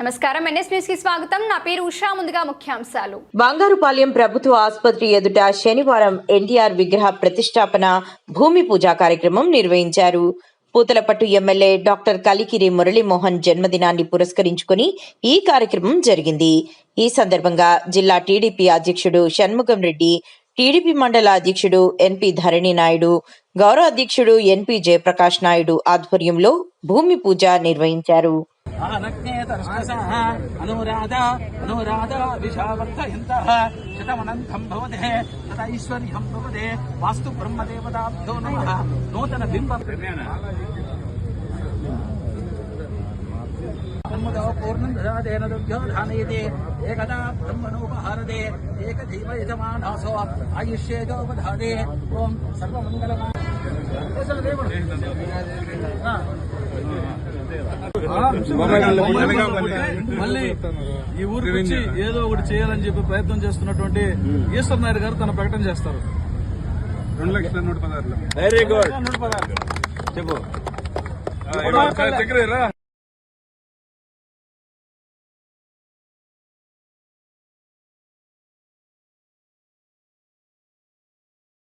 నమస్కారం, NS news కి స్వాగతం. నా పేరు ఉషా. ముందుగా ముఖ్యాంశాలు. బంగారుపాలెం ప్రభుత్వ ఆసుపత్రి ఎదుట శనివారం ఎన్టీఆర్ విగ్రహ ప్రతిష్టాపన భూమి పూజ కార్యక్రమం నిర్వహించారు. పూతలపట్టు ఎమ్మెల్యే డాక్టర్ కలికిరి మురళీమోహన్ జన్మదినాన్ని పురస్కరించుకుని ఈ కార్యక్రమం జరిగింది. ఈ సందర్భంగా జిల్లా టీడీపీ అధ్యక్షుడు షణ్ముగం రెడ్డి, టీడీపీ మండల అధ్యక్షుడు ఎన్పి ధరణి నాయుడు, గౌరవ అధ్యక్షుడు ఎన్పి జయప్రకాష్ నాయుడు ఆధ్వర్యంలో భూమి పూజ నిర్వహించారు. వాస్తు బ్రహ్మదేవతాభ్యో నమః. నూతన బింబ పూర్ణం దదాదేన దుర్భ్యో ధానయతే ఏకదా బ్రహ్మణోపహారదే ఏకదైవ యజమానాసో ఆయుష్యేజోపధాదే. ఓం సర్వమంగళం. మళ్ళీ ఈ ఊరికి వచ్చి ఏదో ఒకటి చేయాలని చెప్పి ప్రయత్నం చేస్తున్నటువంటి ఈశ్వర్ నాయుడు గారు తన ప్రకటన చేస్తారు. 2,116,000. Very good. 116 చెప్పు.